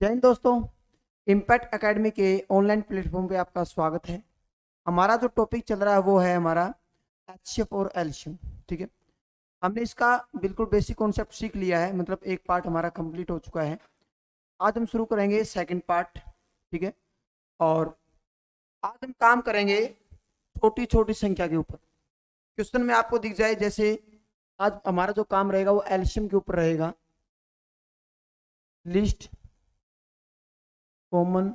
जय हिंद दोस्तों। Impact academy के ऑनलाइन प्लेटफॉर्म पे आपका स्वागत है। हमारा जो टॉपिक चल रहा है वो है हमारा एचसीएफ और एलसीएम। ठीक है, हमने इसका बिल्कुल बेसिक कॉन्सेप्ट सीख लिया है, मतलब एक पार्ट हमारा कंप्लीट हो चुका है। आज हम शुरू करेंगे सेकंड पार्ट। ठीक है, और आज हम काम करेंगे छोटी छोटी संख्या के ऊपर। क्वेश्चन में आपको दिख जाए, जैसे आज हमारा जो काम रहेगा वो एलसीएम के ऊपर रहेगा। List common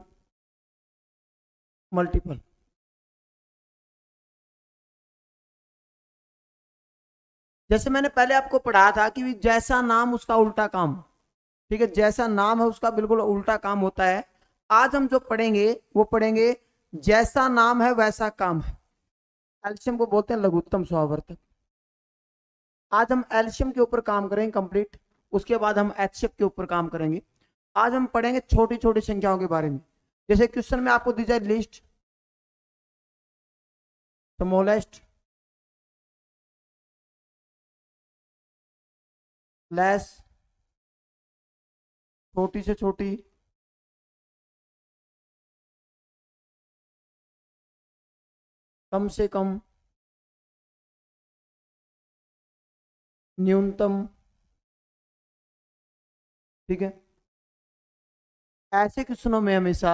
multiple. जैसे मैंने पहले आपको पढ़ाया था कि जैसा नाम उसका उल्टा काम। ठीक है, जैसा नाम है उसका बिल्कुल उल्टा काम होता है। आज हम जो पढ़ेंगे वो पढ़ेंगे जैसा नाम है वैसा काम है। एल्शियम को बोलते हैं लघुत्तम स्वावर्तक। आज हम एल्शियम के ऊपर काम करेंगे कंप्लीट, उसके बाद हम एचसीएफ के ऊपर काम करेंगे। आज हम पढ़ेंगे छोटी छोटी संख्याओं के बारे में। जैसे क्वेश्चन में आपको दी जाए लिस्ट स्मॉलेस्ट लेस, छोटी से छोटी, कम से कम, न्यूनतम। ठीक है, ऐसे क्वेश्चनों में हमेशा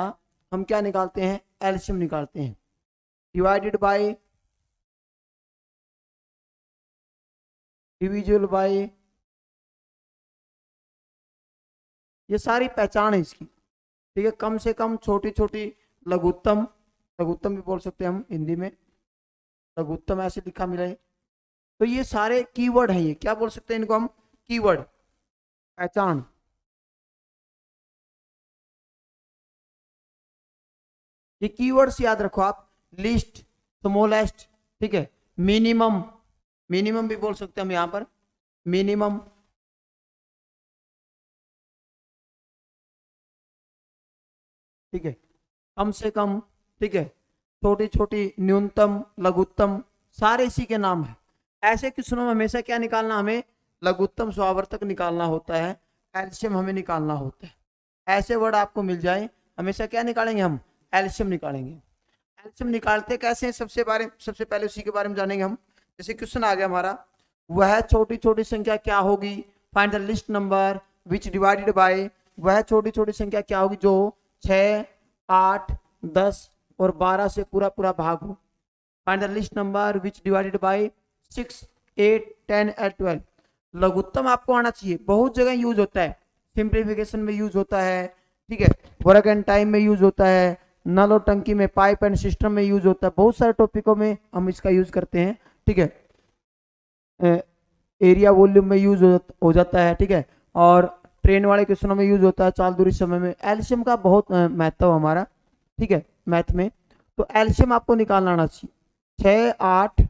हम क्या निकालते हैं? एलसीएम निकालते हैं। डिवाइडेड बाय, डिविजिबल बाय, ये सारी पहचान है इसकी। ठीक है, कम से कम, छोटी छोटी, लघुत्तम, लघुत्तम भी बोल सकते हैं हम हिंदी में, लघुत्तम ऐसे लिखा मिला है। तो ये सारे कीवर्ड हैं, ये क्या बोल सकते हैं इनको हम? कीवर्ड, पहचान। ये कीवर्ड्स याद रखो आप। लिस्ट, स्मॉलेस्ट, ठीक है, मिनिमम, मिनिमम भी बोल सकते हैं हम यहां पर, मिनिमम। ठीक है, कम से कम। ठीक है, छोटी छोटी, न्यूनतम, लघुत्तम, सारे इसी के नाम है। ऐसे क्वेश्चनों में हमेशा क्या निकालना? हमें लघुत्तम स्वावर्तक निकालना होता है, एलसीएम हमें निकालना होता है। ऐसे वर्ड आपको मिल जाए, हमेशा क्या निकालेंगे हम? एलसीएम निकालेंगे। एलसीएम निकालते कैसे हैं? सबसे पहले उसी के बारे में जानेंगे हम। जैसे क्वेश्चन आ गया हमारा, वह छोटी छोटी संख्या क्या होगी? Find the list number which divided by, वह छोटी छोटी संख्या क्या होगी जो 6, 8, 10 और 12 से पूरा पूरा भाग हो। Find the list number which divided by 6, 8, 10 and 12। लघुत्तम आपको आना चाहिए, बहुत जगह यूज होता है। सिंप्लीफिकेशन में यूज होता है, ठीक है, वर्क एंड टाइम में यूज होता है, नल और टंकी में, पाइप एंड सिस्टम में यूज होता है, बहुत सारे टॉपिकों में हम इसका यूज करते हैं। ठीक है, एरिया वॉल्यूम में यूज हो जाता है। ठीक है, और ट्रेन वाले क्वेश्चनों में यूज होता है, चाल दूरी समय में। एलसीएम का बहुत महत्व हमारा, ठीक है, मैथ में। तो एलसीएम आपको निकालना आना चाहिए। 6, 8,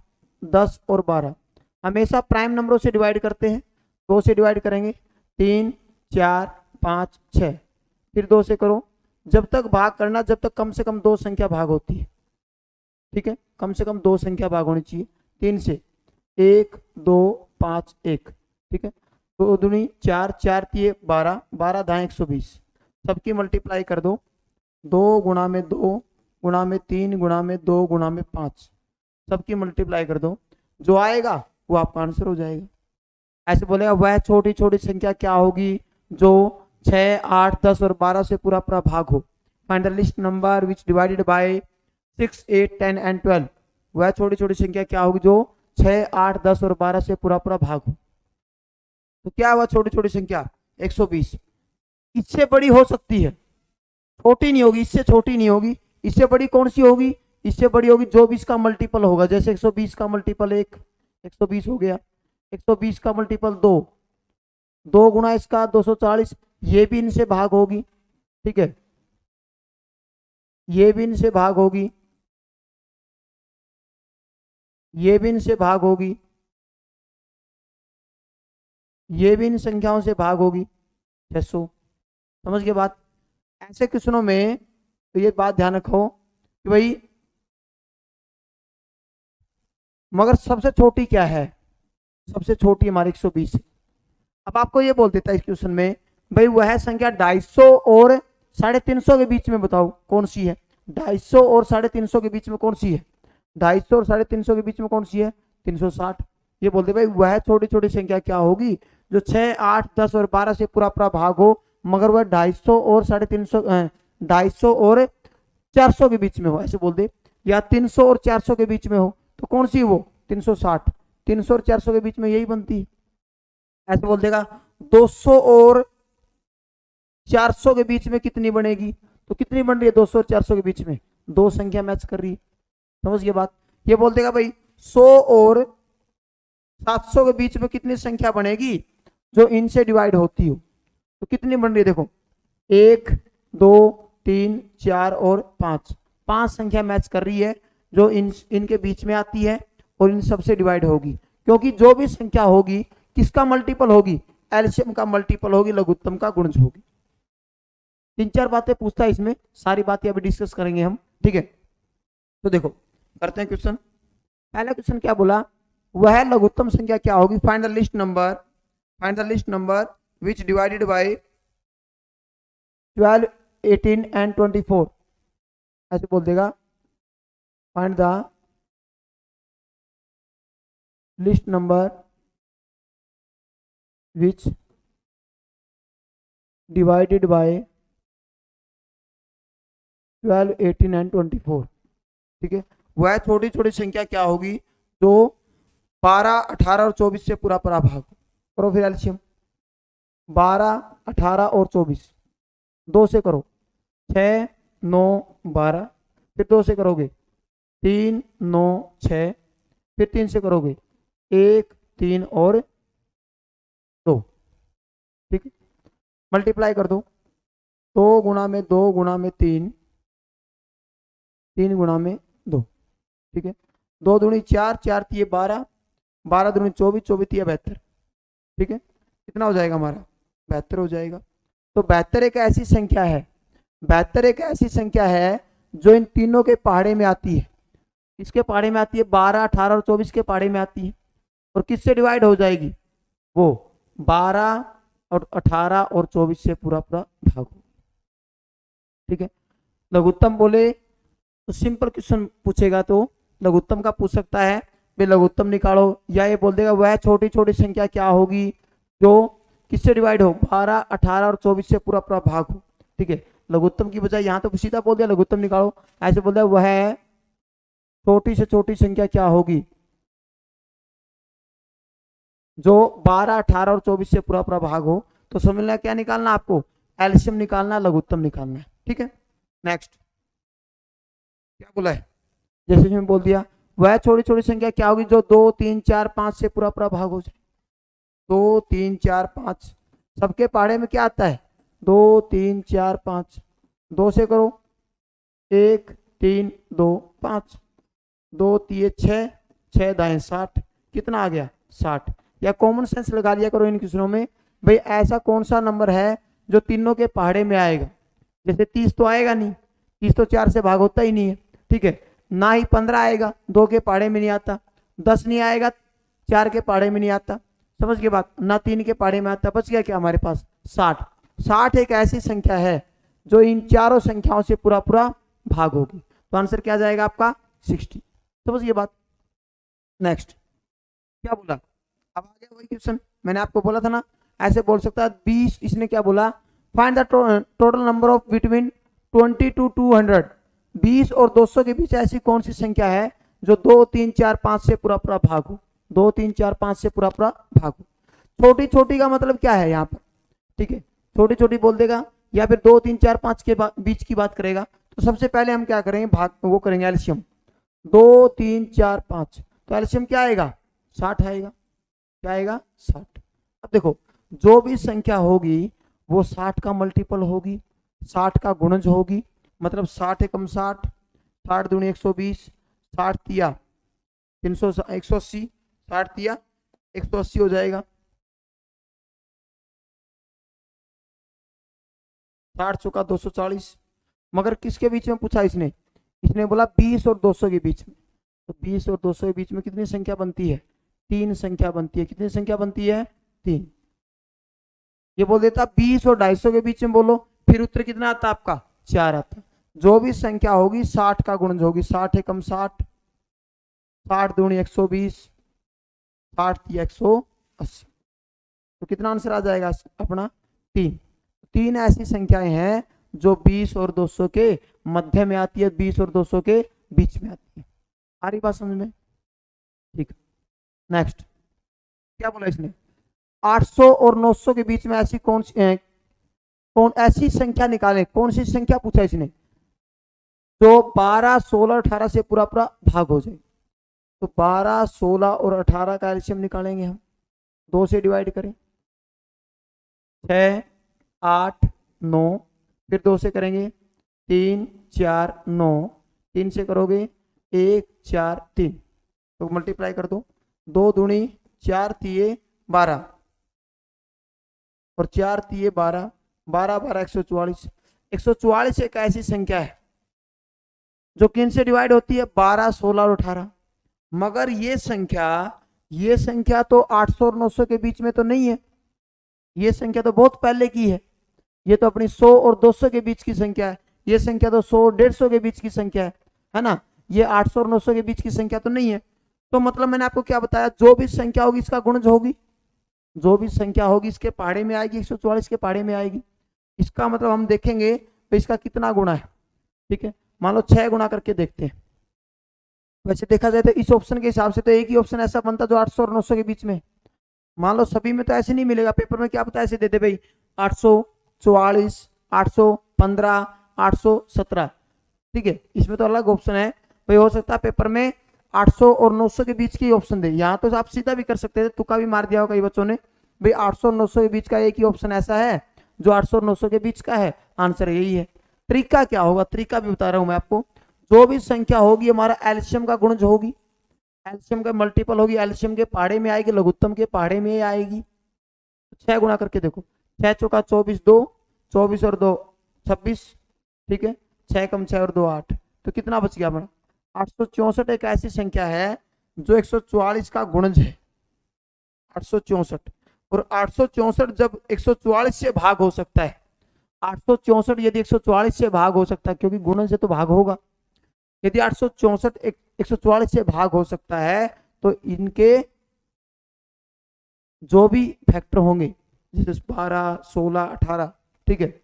10 और 12 हमेशा प्राइम नंबरों से डिवाइड करते हैं। 2 से डिवाइड करेंगे, 3, 4, 5, 6, फिर 2 से करो। जब तक भाग करना, जब तक कम से कम 2 संख्या भाग होती है। ठीक है, कम से कम 2 संख्या भाग होनी चाहिए। 3 से 1, 2, 5, 1। ठीक है, 2 दूनी 4, 4 तिये 12, 12 दाएं 120। सबकी मल्टीप्लाई कर दो। 2 गुणा में 2 गुणा में 3 गुणा में 2 गुणा में 5, सबकी मल्टीप्लाई कर दो। जो आएगा वो आपका आंसर हो जाएगा। ऐसे बोलेगा, वह छोटी छोटी संख्या क्या होगी जो 6, 8, 10 और 12 से पूरा पूरा भाग हो। Find the list number which divided by 6, 8, 10 and 12। वह छोटी छोटी संख्या क्या होगी जो 6, 8, 10 और 12 से पूरा पूरा भाग हो। तो क्या हुआ? छोटी छोटी संख्या 120। इससे बड़ी हो सकती है, छोटी नहीं होगी, इससे छोटी नहीं होगी। इससे बड़ी कौन सी होगी? इससे बड़ी होगी जो भी इसका मल्टीपल होगा। जैसे 120 का मल्टीपल 1, 120 हो गया। 120 का मल्टीपल 2, 2 गुणा इसका 240, ये भी इनसे भाग होगी। ठीक है, ये भी इनसे भाग होगी, ये भी इनसे भाग होगी, ये भी इन संख्याओं से भाग होगी। 600। समझ के बात? ऐसे क्वेश्चनों में तो ये बात ध्यान रखो कि भाई, मगर सबसे छोटी क्या है? सबसे छोटी हमारी 120 है। अब आपको ये बोल देता है इस क्वेश्चन में, भाई वह संख्या 250 और 350 के बीच में बताओ कौन सी है? 250 और 350 के बीच में कौन सी है? 250 और 350 के बीच में कौन सी है? 360। ये बोलते भाई वह छोटी छोटी संख्या क्या होगी जो 6, 8, 10 और 12 से पूरा पूरा भाग हो, मगर वह 250 और 350 250 और 400 के बीच में हो, ऐसे बोल दे। या 300 और 400 के बीच में हो, तो कौन सी वो? 360। 300 और 400 के बीच में यही बनती है, ऐसे बोल देगा। 200 और 400 के बीच में कितनी बनेगी? तो कितनी बन रही है 200 और 400 के बीच में? दो संख्या मैच कर रही है, समझ गए बात? ये बोल देगा भाई 100 और 700 के बीच में कितनी संख्या बनेगी जो इनसे डिवाइड होती हो? तो कितनी बन रही है देखो, 1, 2, 3, 4 और 5, 5 संख्या मैच कर रही है जो इनके बीच में आती है और इन सबसे डिवाइड होगी। क्योंकि जो भी संख्या होगी किसका मल्टीपल होगी? एलसीएम का मल्टीपल होगी, लघुत्तम का गुणज होगी। 3-4 बातें पूछता है इसमें, सारी बातें अभी डिस्कस करेंगे हम, ठीक है? तो देखो करते हैं क्वेश्चन। पहला क्वेश्चन क्या बोला? वह लघुत्तम संख्या क्या होगी? Find the list number which divided by 12, 18 and 24, ऐसे बोल देगा। Find the list number which divided by 12, 18 and 24, ठीक है? वह छोटी छोटी संख्या क्या होगी जो 12, 18 और 24 से पूरा पूरा भाग। करो फिर एलसीएम। 12, 18 और 24, 2 से करो, 6, 9, 12, फिर 2 से करोगे 3, 9, 6, फिर 3 से करोगे 1, 3 और 2, ठीक है? मल्टीप्लाई कर दो, 2 गुणा में 2 गुणा में 3, 3 गुणा में 2, ठीक है? 2 दूनी 4, 4 तिये 12, 12 दूनी 24, 24 तिये 72, ठीक है? कितना हो जाएगा हमारा? 72 हो जाएगा। तो 72 एक ऐसी संख्या है, 72 एक ऐसी संख्या है जो इन तीनों के पहाड़े में आती है। किसके पहाड़े में आती है? 12, 18 और 24 के पहाड़े में आती है। और किससे डिवाइड हो जाएगी? वो 12 और 18 और 24 से पूरा पूरा भाग, ठीक है? लघुत्तम बोले तो सिंपल क्वेश्चन पूछेगा तो लघुत्तम का पूछ सकता है, वे लघुत्तम निकालो, या ये बोल देगा वह छोटी छोटी संख्या क्या होगी जो किससे डिवाइड हो? 12, 18 और 24 से पूरा पूरा भाग हो, ठीक है? लघुत्तम की बजाय यहाँ तो सीधा बोल दिया लघुत्तम निकालो, ऐसे बोल दिया वह छोटी से छोटी संख्या क्या होगी जो 12, 18 और 24 से पूरा पूरा भाग हो। तो समझना क्या निकालना आपको? एलसीएम निकालना, लघुत्तम निकालना है, ठीक है? नेक्स्ट क्या बोला है? जैसे मैंने बोल दिया वह छोटी छोटी संख्या क्या होगी जो 2, 3, 4, 5 से पूरा पूरा भाग हो जाए। 2, 3, 4, 5 सबके पहाड़े में क्या आता है? 2, 3, 4, 5, 2 से करो 1, 3, 2, 5, 2 तिये 6, 6 दाएं 60, कितना आ गया? 60। या कॉमन सेंस लगा लिया करो इन क्वेश्चनों में, भाई ऐसा कौन सा नंबर है जो तीनों के पहाड़े में आएगा? जैसे 30 तो आएगा नहीं, 30 तो 4 से भाग होता ही नहीं है, ठीक है? ना ही 15 आएगा, 2 के पहाड़े में नहीं आता। 10 नहीं आएगा, 4 के पहाड़े में नहीं आता, समझ गए बात? ना 3 के पहाड़े में आता। बच गया क्या हमारे पास? 60। 60 एक ऐसी संख्या है जो इन चारों संख्याओं से पूरा पूरा भाग होगी। तो आंसर क्या जाएगा आपका? 60। समझ गए बात? नेक्स्ट क्या बोला? अब आ गया वही क्वेश्चन, मैंने आपको बोला था ना, ऐसे बोल सकता है 20। इसने क्या बोला? Find the total number of between 20 to 200, 20 और 200 के बीच ऐसी कौन सी संख्या है जो 2, 3, 4, 5 से पूरा पूरा भाग हो? 2, 3, 4, 5 से पूरा पूरा भाग हो। छोटी छोटी का मतलब क्या है यहाँ पर? ठीक है, छोटी छोटी बोल देगा या फिर 2, 3, 4, 5 के बीच की बात करेगा। तो सबसे पहले हम क्या करेंगे? भाग वो करेंगे एलसीएम। 2, 3, 4, 5, तो एलसीएम क्या आएगा? 60 आएगा। क्या आएगा? 60। अब देखो जो भी संख्या होगी वो 60 का मल्टीपल होगी, 60 का गुणज होगी। मतलब 60 एकम 60, 60 दूनी 120, 60 तिया 180, 60 तिया 180 हो जाएगा। 60 चौका 240। मगर किसके बीच में पूछा इसने? इसने बोला 20 और 200 के बीच में। तो 20 और 200 के बीच में कितनी संख्या बनती है? 3 संख्या बनती है। कितनी संख्या बनती है? 3। ये बोल देता 20 और 250 के बीच में बोलो, फिर उत्तर कितना आता है आपका 4 आता है। जो भी संख्या होगी 60 का गुणज होगी, 60 एकम 60, 60 दूनी 120, 60 तिया 180। तो कितना आंसर आ जाएगा अपना 3। 3 ऐसी संख्याएं हैं जो 20 और 200 के मध्य में आती है, 20 और 200 के बीच में आती है। आ रही बात समझ में? ठीक। नेक्स्ट क्या बोला इसने, 800 और 900 के बीच में ऐसी कौन ऐसी संख्या निकालें। कौन सी संख्या पूछा इसने, जो 12, 16, 18 से पूरा पूरा भाग हो जाए। तो 12, 16 और 18 का एलसीएम निकालेंगे हम, 2 से डिवाइड करें, 6, 8, 9, फिर 2 से करेंगे 3, 4, 9, 3 से करोगे 1, 4, 3, तो मल्टीप्लाई कर दो, 2 दूनी 4 तिये 12 और 4 तिये 12, 12 12 144। 144 एक ऐसी संख्या है जो किन से डिवाइड होती है, 12, 16 और 18। मगर ये संख्या तो 800 और 900 के बीच में तो नहीं है, ये संख्या तो बहुत पहले की है। ये तो अपनी 100 और 200 के बीच की संख्या है। ये संख्या तो 100 और 150 के बीच की संख्या है ना। ये 800 और 900 के बीच की संख्या तो नहीं है। तो मतलब मैंने आपको क्या बताया, जो भी संख्या होगी इसका गुणज होगी, जो भी संख्या होगी इसके पहाड़े में आएगी, 144 के पहाड़े में आएगी। इसका मतलब हम देखेंगे तो इसका कितना गुणा है। ठीक है, मान लो 6 गुणा करके देखते हैं। वैसे देखा जाए तो इस ऑप्शन के हिसाब से तो एक ही ऑप्शन ऐसा बनता जो 800 और 900 के बीच में। मान लो सभी में तो ऐसे नहीं मिलेगा, पेपर में क्या पता ऐसे दे दे भाई 844, 815, 817। ठीक है, इसमें तो अलग ऑप्शन है भाई, हो सकता है पेपर में 800 और 900 के बीच की ऑप्शन दे। यहाँ तो आप सीधा भी कर सकते थे, तुक्का भी मार दिया होगा कई बच्चों ने भाई 800 और 900 के बीच का एक ही ऑप्शन ऐसा है जो 800 और 900 के बीच का है। आंसर यही है। तरीका क्या होगा, तरीका भी बता रहा हूं मैं आपको। जो भी संख्या होगी हमारा एलसीएम का गुणज होगी, एलसीएम का मल्टीपल होगी, एलसीएम के पहाड़े में आएगी, लघुत्तम के पहाड़े में आएगी। 6 गुणा करके देखो, 6 चौका 24, 2, 24 और 2 26। ठीक है, 6 कम 6 और 2 8, तो कितना बच गया हमारा 864। एक ऐसी संख्या है जो 144 का गुणज है, 864। और 864 जब 144 से भाग हो सकता है, 864 यदि 144 से भाग हो सकता है, क्योंकि गुणन से तो भाग होगा। यदि 864 144 से भाग हो सकता है तो इनके जो भी फैक्टर होंगे जैसे 12, 16, 18, ठीक है,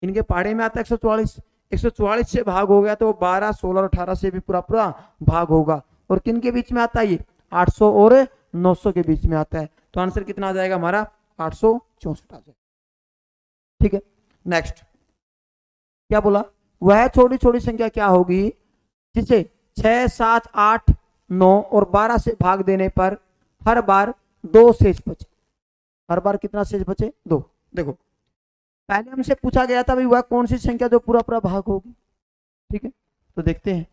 इनके पहाड़े में आता है 144। 144 से भाग हो गया तो 12, 16 और 18 से भी पूरा पूरा भाग होगा। और किन के बीच में आता है ये, 800 और 900 के बीच में आता है। तो आंसर कितना आ जाएगा हमारा 864 आ जाएगा। ठीक है, नेक्स्ट क्या बोला, वह छोटी छोटी संख्या क्या होगी जिसे 6, 7, 8, 9 और 12 से भाग देने पर हर बार 2 शेष बचे। हर बार कितना शेष बचे, 2। देखो पहले हमसे पूछा गया था भाई वह कौन सी संख्या जो पूरा पूरा भाग होगी। ठीक है, तो देखते हैं।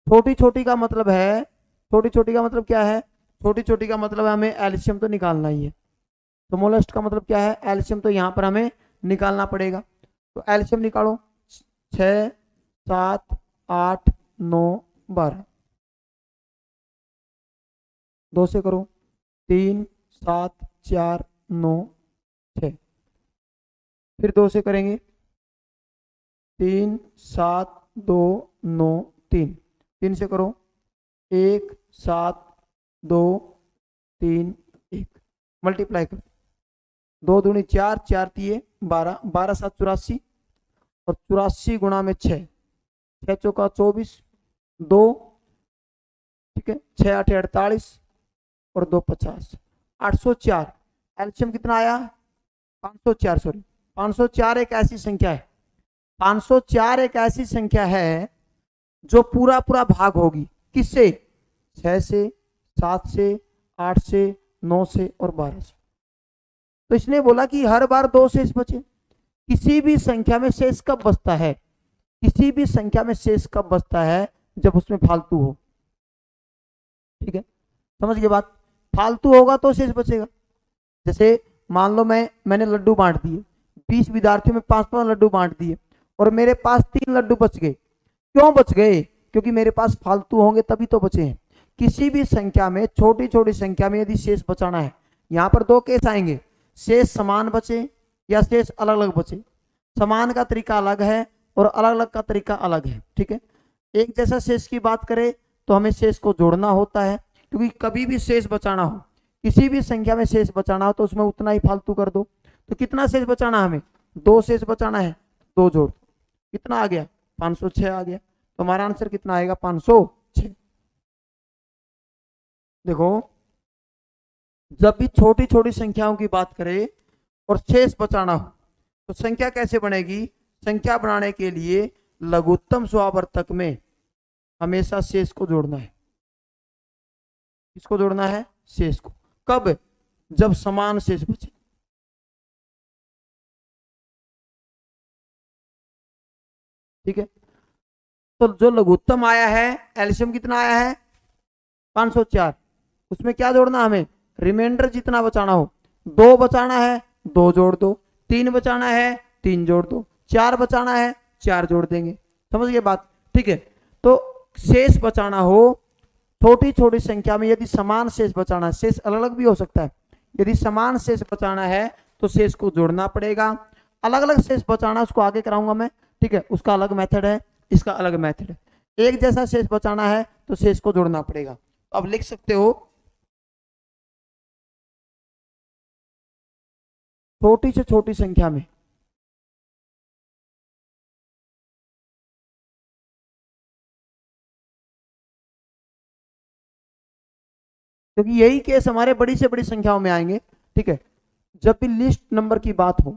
छोटी छोटी का मतलब है, छोटी छोटी का मतलब क्या है, छोटी छोटी का मतलब हमें एलसीएम तो निकालना ही है। स्मॉलेस्ट का मतलब क्या है, एलसीएम तो यहाँ पर हमें निकालना पड़ेगा। तो एलसीएम निकालो, 6, 7, 8, 9, 12, 2 से करो, 3, 7, 4, 9, 6, फिर 2 से करेंगे, 3, 7, 2, 9, 3, 3 से करो, 1, 7, 2, 3, 1, मल्टीप्लाई करो, 2 दूनी 4, 4 तिये 12, 12 7 84 और 84 गुणा में 6, 6 चौका 24, 2, ठीक है, 6 8 48 और 2 50, 804। एलसीएम कितना आया 504, सॉरी 504 एक ऐसी संख्या है, 504 एक ऐसी संख्या है जो पूरा पूरा भाग होगी किससे, 6 से, 7 से, 8 से, 9 से और 12 से। तो इसने बोला कि हर बार 2 शेष बचे। किसी भी संख्या में शेष कब बचता है, किसी भी संख्या में शेष कब बचता है, जब उसमें फालतू हो। ठीक है, समझ गए बात, फालतू होगा तो शेष बचेगा। जैसे मान लो मैंने लड्डू बांट दिए, 20 विद्यार्थियों में 5-5 लड्डू बांट दिए और मेरे पास 3 लड्डू बच गए। क्यों बच गए, क्योंकि मेरे पास फालतू होंगे तभी तो बचे हैं। किसी भी संख्या में, छोटी छोटी संख्या में यदि शेष बचाना है, यहाँ पर 2 केस आएंगे, शेष समान बचे या शेष अलग अलग बचे। समान का तरीका अलग है और अलग अलग का तरीका अलग है, ठीक है। एक जैसा शेष की बात करें तो हमें शेष को जोड़ना होता है, क्योंकि कभी भी शेष बचाना हो, किसी भी संख्या में शेष बचाना हो तो उसमें उतना ही फालतू कर दो। तो कितना शेष बचाना, हमें 2 शेष बचाना है, 2 जोड़, कितना आ गया 506 आ गया। तो हमारा आंसर कितना आएगा 506। देखो जब भी छोटी छोटी संख्याओं की बात करें और शेष बचाना हो तो संख्या कैसे बनेगी, संख्या बनाने के लिए लघुत्तम स्वावर्तक में हमेशा शेष को जोड़ना है। किसको जोड़ना है, शेष को। कब, जब समान शेष बचे। ठीक है, तो जो लघुत्तम आया है एलसीएम कितना आया है 504, उसमें क्या जोड़ना हमें, रिमाइंडर जितना बचाना हो। 2 बचाना है 2 जोड़ दो, 3 बचाना है 3 जोड़ दो, 4 बचाना है 4 जोड़ देंगे। समझ गए बात, ठीक है। तो शेष बचाना हो छोटी छोटी संख्या में, यदि समान शेष बचाना है, शेष अलग अलग भी हो सकता है, यदि समान शेष बचाना है तो शेष को जोड़ना पड़ेगा। अलग अलग शेष बचाना उसको आगे कराऊंगा मैं, ठीक है, उसका अलग मेथड है, इसका अलग मेथड है। एक जैसा शेष बचाना है तो शेष को जोड़ना पड़ेगा। अब लिख सकते हो छोटी से छोटी संख्या में क्योंकि यही केस हमारे बड़ी से बड़ी संख्याओं में आएंगे, ठीक है। जब भी लिस्ट नंबर की बात हो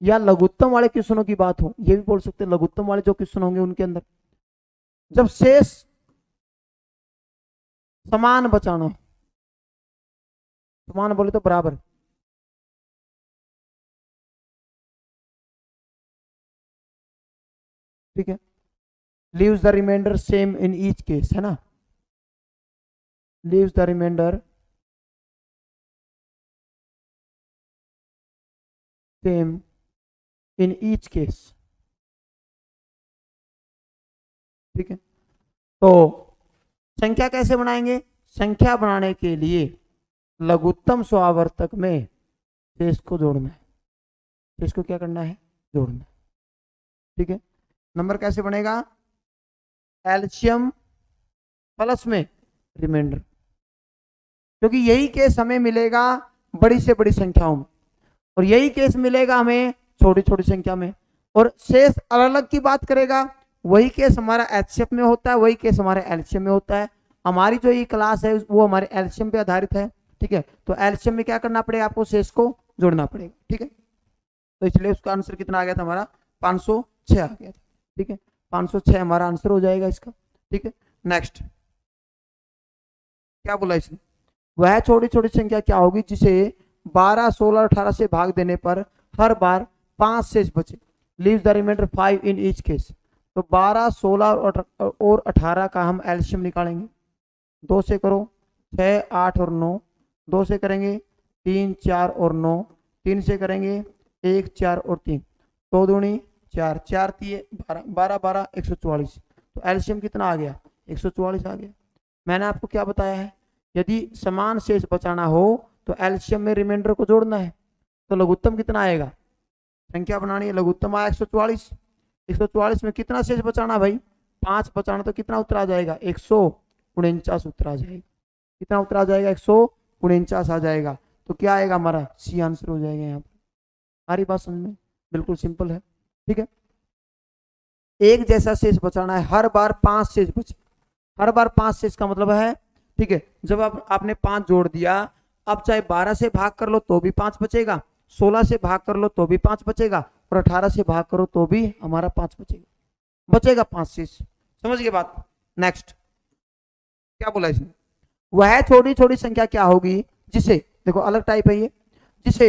या लघुत्तम वाले क्वेश्चनों की बात हो, ये भी बोल सकते हैं लघुत्तम वाले जो क्वेश्चन होंगे उनके अंदर जब शेष समान बचाना, समान बोले तो बराबर, ठीक है, leaves the reminder same in each case, है ना, leaves the reminder same in each case, ठीक है। तो संख्या कैसे बनाएंगे, संख्या बनाने के लिए लघुत्तम स्वावर्तक में शेष को जोड़ना है, शेष को क्या करना है, जोड़ना है, ठीक है। नंबर कैसे बनेगा, एलसीएम प्लस में रिमाइंडर, क्योंकि यही केस हमें मिलेगा बड़ी से बड़ी संख्याओं में और यही केस मिलेगा हमें छोटी छोटी संख्या में। और शेष अलग अलग की बात करेगा, वही केस हमारा एचसीएफ में होता है, वही केस हमारे एलसीएम में होता है। हमारी जो ये क्लास है वो हमारे एलसीएम पे आधारित है, ठीक है। तो एलसीएम में क्या करना पड़ेगा, आपको शेष को जोड़ना पड़ेगा, ठीक है। तो इसलिए उसका आंसर कितना आ गया था हमारा 506 आ गया था, ठीक है। 506 हमारा आंसर हो जाएगा इसका, ठीक है। नेक्स्ट क्या बोला इसने, वह छोटी छोटी संख्या क्या होगी जिसे 12, 16, 18 से भाग देने पर हर बार 5 शेष बचे, leaves the reminder 5 in each case. तो 12, 16 और 18 का हम एलसीएम निकालेंगे। 2 से करो 6, 8 और 9, 2 से करेंगे 3, 4 और 9, 3 से करेंगे 1, 4 और 3, 2 दूनी 4, 4 तिये 12, 12, 12 144। तो एलसीएम कितना आ गया 144 आ गया। मैंने आपको क्या बताया है, यदि समान शेष बचाना हो तो एलसीएम में रिमाइंडर को जोड़ना है। तो लघुत्तम कितना आएगा, संख्या बनानी है, लघुत्तम आया 144, 144 में कितना शेष बचाना भाई 5 बचाना, तो कितना उत्तर आ जाएगा 149 उत्तर आ जाएगा। कितना उत्तर आ जाएगा 149 आ जाएगा। तो क्या आएगा हमारा सी आंसर हो जाएगा यहाँ पर। हमारी बात समझ में बिल्कुल सिंपल है, ठीक है। एक जैसा शेष बचाना है, हर बार 5 शेष बचे, हर बार 5 शेष का मतलब है, ठीक है, जब आपने 5 जोड़ दिया, अब चाहे 12 से भाग कर लो तो भी 5 बचेगा, 16 से भाग कर लो तो भी 5 बचेगा और 18 से भाग करो तो भी हमारा 5 बचेगा, बचेगा 5 शेष। समझ गए बात। नेक्स्ट क्या बोला इसने, वह छोटी छोटी संख्या क्या होगी जिसे, देखो अलग टाइप है ये, जिसे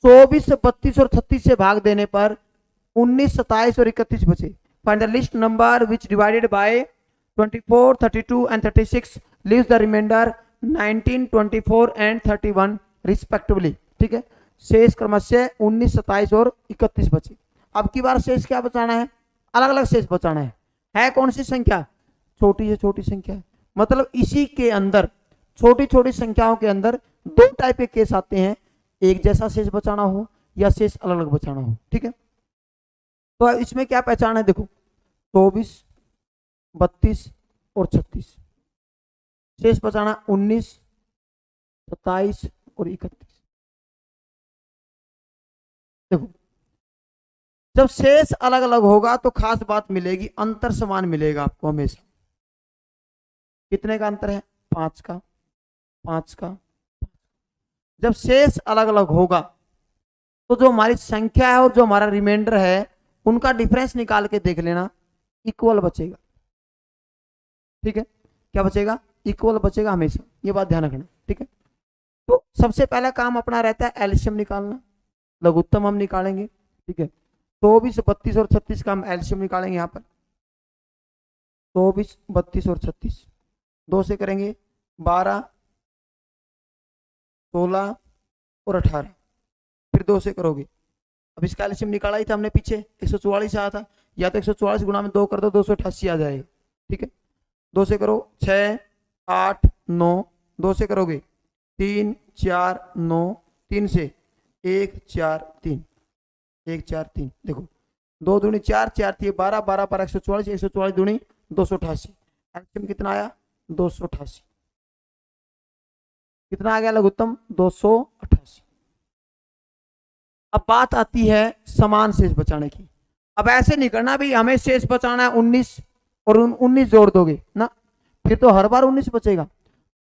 24, 32 और 36 से भाग देने पर 19, 27 और 31 बचे। Find the list number which divided by 24, 32 and 36 leaves the remainder 19, 24 and 31 respectively, ठीक है। शेष क्रमशः 19, 27 और 31 बचे। अब की बार शेष क्या बचाना है, अलग अलग शेष बचाना है कौन सी संख्या, छोटी से छोटी संख्या। मतलब इसी के अंदर छोटी छोटी संख्याओं के अंदर 2 टाइप के केस आते हैं, एक जैसा शेष बचाना हो या शेष अलग अलग बचाना हो। ठीक है, तो इसमें क्या पहचान है, देखो 24, 32 और 36, शेष बचाना 19, 27 और 31। देखो जब शेष अलग अलग होगा तो खास बात मिलेगी, अंतर समान मिलेगा आपको हमेशा। कितने का अंतर है, 5 का, 5 का। जब शेष अलग अलग होगा तो जो हमारी संख्या है और जो हमारा रिमाइंडर है उनका डिफरेंस निकाल के देख लेना, इक्वल बचेगा। ठीक है, क्या बचेगा, इक्वल बचेगा हमेशा, ये बात ध्यान रखना। ठीक है, तो सबसे पहला काम अपना रहता है एलसीएम निकालना, लघुत्तम हम निकालेंगे। ठीक है, 24, 32 और 36 का हम एलसीएम निकालेंगे। यहाँ पर 24, 32 और 36 दो से करेंगे 12, 16 और 18, फिर दो से करोगे। अब इसका एलसीएम निकाला ही था हमने पीछे, 144 आया था, या तो 144 गुणा में 2 कर दो, 288 आ जाएगा। ठीक है, दो से करो 6, 8, 9, दो से करोगे 3, 4, 9, 3 से 1, 4, 3, 1, 4, 3। देखो 2 दूनी 4, 4 3 12, 12 12 144, 144 दूनी 288। एलसीएम कितना आया, 288। कितना आ गया लघुत्तम, 288। अब बात आती है समान शेष बचाने की। अब ऐसे नहीं करना भी हमें शेष बचाना है 19 और 19 जोड़ दोगे ना, फिर तो हर बार 19 बचेगा।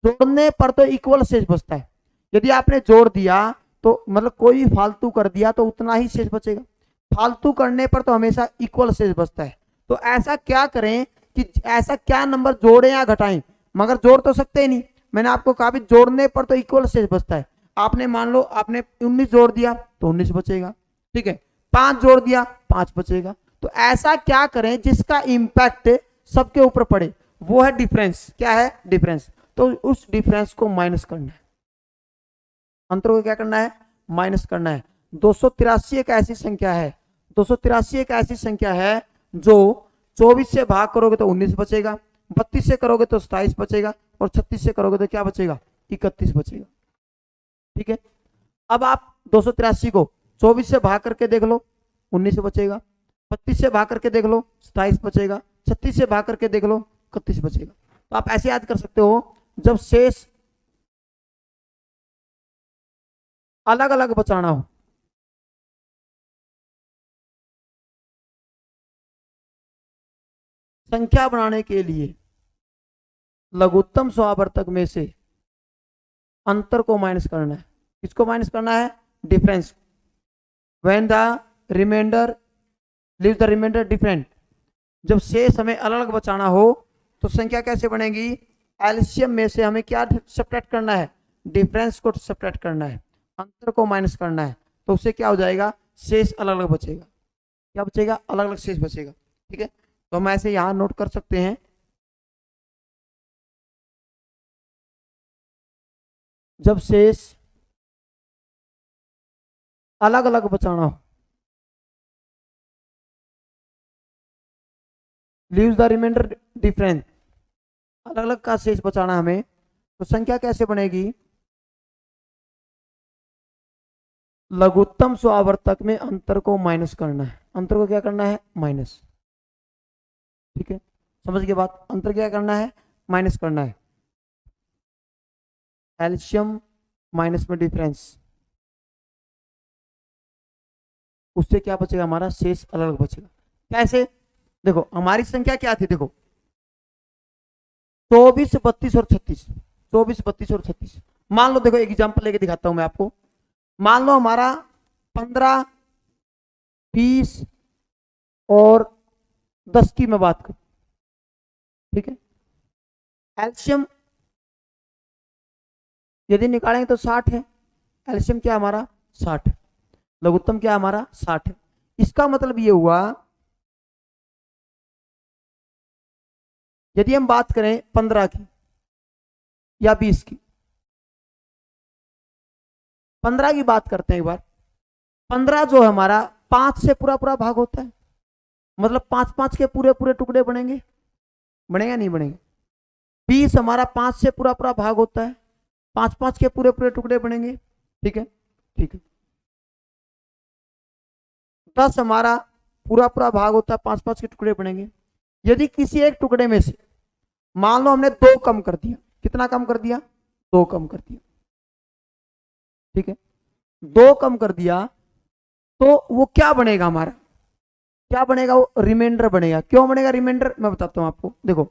जोड़ने पर तो इक्वल शेष बचता है। यदि आपने जोड़ दिया तो मतलब कोई फालतू कर दिया तो उतना ही शेष बचेगा, फालतू करने पर तो हमेशा इक्वल शेष बचता है। तो ऐसा क्या करें कि ऐसा क्या नंबर जोड़ें या घटाएं, मगर जोड़ तो सकते ही नहीं। मैंने आपको कहा भी जोड़ने पर तो इक्वल शेष बचता है। आपने मान लो आपने 19 जोड़ दिया तो 19 बचेगा। ठीक है, 5 जोड़ दिया 5 बचेगा। तो ऐसा क्या करें जिसका इंपैक्ट सबके ऊपर पड़े, वो है डिफरेंस। क्या है, डिफरेंस। तो उस डिफरेंस को माइनस करना है, अंतर को क्या करना है, माइनस करना है। 283 एक ऐसी संख्या है, 283 एक ऐसी संख्या है जो 24 से भाग करोगे तो 19 बचेगा, 32 से करोगे तो 27 बचेगा, और 36 से करोगे तो क्या बचेगा, 31 बचेगा। ठीक है, अब आप 283 को 24 से भाग करके देख लो, 19 बचेगा, 32 से भाग करके देख लो 27 बचेगा, 36 से भाग करके देख लो 31 बचेगा। तो आप ऐसे याद कर सकते हो, जब शेष अलग अलग बचाना हो, संख्या बनाने के लिए लघुत्तम स्वावर्तक में से अंतर को माइनस करना है। किसको माइनस करना है, difference. When the reminder leave the reminder different, जब शेष हमें अलग अलग बचाना हो तो संख्या कैसे बनेगी, एलसीएम में से हमें क्या सब्ट्रैक्ट करना है, डिफरेंस को सब्ट्रैक्ट करना है, अंतर को माइनस करना है। तो उससे क्या हो जाएगा, शेष अलग अलग बचेगा। क्या बचेगा, अलग अलग शेष बचेगा। ठीक है, तो हम ऐसे यहां नोट कर सकते हैं, जब शेष अलग अलग बचाना हो, लीव्स द रिमाइंडर डिफरेंस, अलग अलग का शेष बचाना हमें, तो संख्या कैसे बनेगी, लघुत्तम स्वावर्तक में अंतर को माइनस करना है। अंतर को क्या करना है, माइनस। ठीक है, समझ के बात, अंतर क्या करना है, माइनस करना है। एलसीएम माइनस में डिफरेंस, उससे क्या बचेगा, हमारा शेष अलग अलग बचेगा। कैसे, देखो हमारी संख्या क्या थी, देखो 24, 32 और 36, 24, 32 और 36। मान लो, देखो एक एग्जांपल लेके दिखाता हूं मैं आपको। मान लो हमारा 15, 20 और 10 की मैं बात करूं। ठीक है, एलसीएम यदि निकालेंगे तो 60 है। एलसीएम क्या हमारा 60, लघुत्तम क्या हमारा 60 है। इसका मतलब ये हुआ, यदि हम बात करें 15 की या 20 की, 15 की बात करते हैं एक बार। 15 जो है हमारा 5 से पूरा पूरा भाग होता है, मतलब 5 5 के पूरे पूरे टुकड़े बनेंगे, बनेगा नहीं बनेंगे। 20 हमारा 5 से पूरा पूरा भाग होता है, 5 5 के पूरे पूरे टुकड़े बनेंगे। ठीक है, ठीक है। 10 हमारा पूरा पूरा भाग होता है, 5-5 के टुकड़े बनेंगे। यदि किसी एक टुकड़े में से मान लो हमने 2 कम कर दिया, कितना कम कर दिया, 2 कम कर दिया, ठीक है, 2 कम कर दिया, तो वो क्या बनेगा हमारा, क्या बनेगा, वो रिमाइंडर बनेगा। क्यों बनेगा रिमाइंडर, मैं बताता हूं आपको। देखो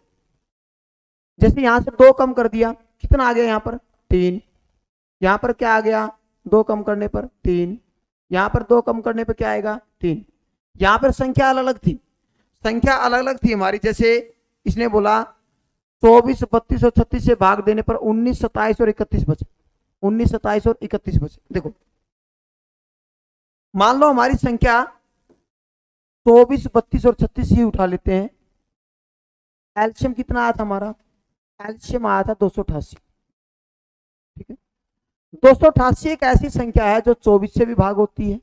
जैसे यहां से 2 कम कर दिया, कितना आ गया यहाँ पर 3, यहां पर क्या आ गया 2 कम करने पर 3, यहां पर 2 कम करने पर क्या आएगा 3। यहां पर संख्या अलग अलग थी, संख्या अलग अलग थी हमारी। जैसे इसने बोला 24, 32 और 36 से भाग देने पर 19, 27 और 31 बचे, 19, 27 और 31 बचे। देखो मान लो हमारी संख्या 24, 32 और 36 ही उठा लेते हैं। एलसीएम कितना आया था हमारा, एलसीएम आया था 288, ठीक है। 288 एक ऐसी संख्या है जो 24 से भी भाग होती है।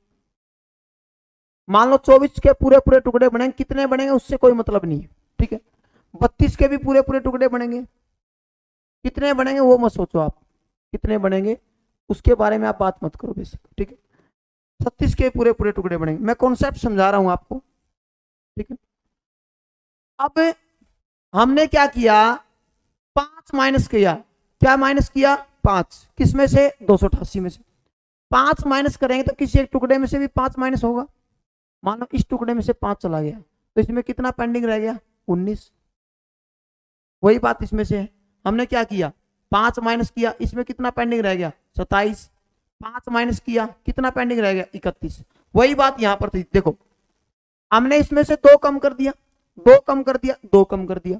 मान लो 24 के पूरे पूरे टुकड़े बनेंगे, कितने बनेंगे उससे कोई मतलब नहीं है, ठीक है। 32 के भी पूरे पूरे टुकड़े बनेंगे, कितने बनेंगे वो मत सोचो आप, कितने बनेंगे उसके बारे में आप बात मत करो बेसिक, ठीक है। 36 के पूरे पूरे टुकड़े बनेंगे, मैं कॉन्सेप्ट समझा रहा हूं आपको, ठीक है। अब हमने क्या किया, 5 माइनस किया, क्या माइनस किया 5, किस में से 288 में से। 5 माइनस करेंगे तो किसी एक टुकड़े में से भी 5 माइनस होगा। मान लो इस टुकड़े में से 5 चला गया, तो इसमें कितना पेंडिंग रह गया 19। वही बात इसमें से है, हमने क्या किया 5 माइनस किया, इसमें कितना पेंडिंग रह गया 27, 5 माइनस किया कितना पेंडिंग रह गया 31। वही बात यहां पर थी। देखो हमने इसमें से 2 कम कर दिया, 2 कम कर दिया, 2 कम कर दिया।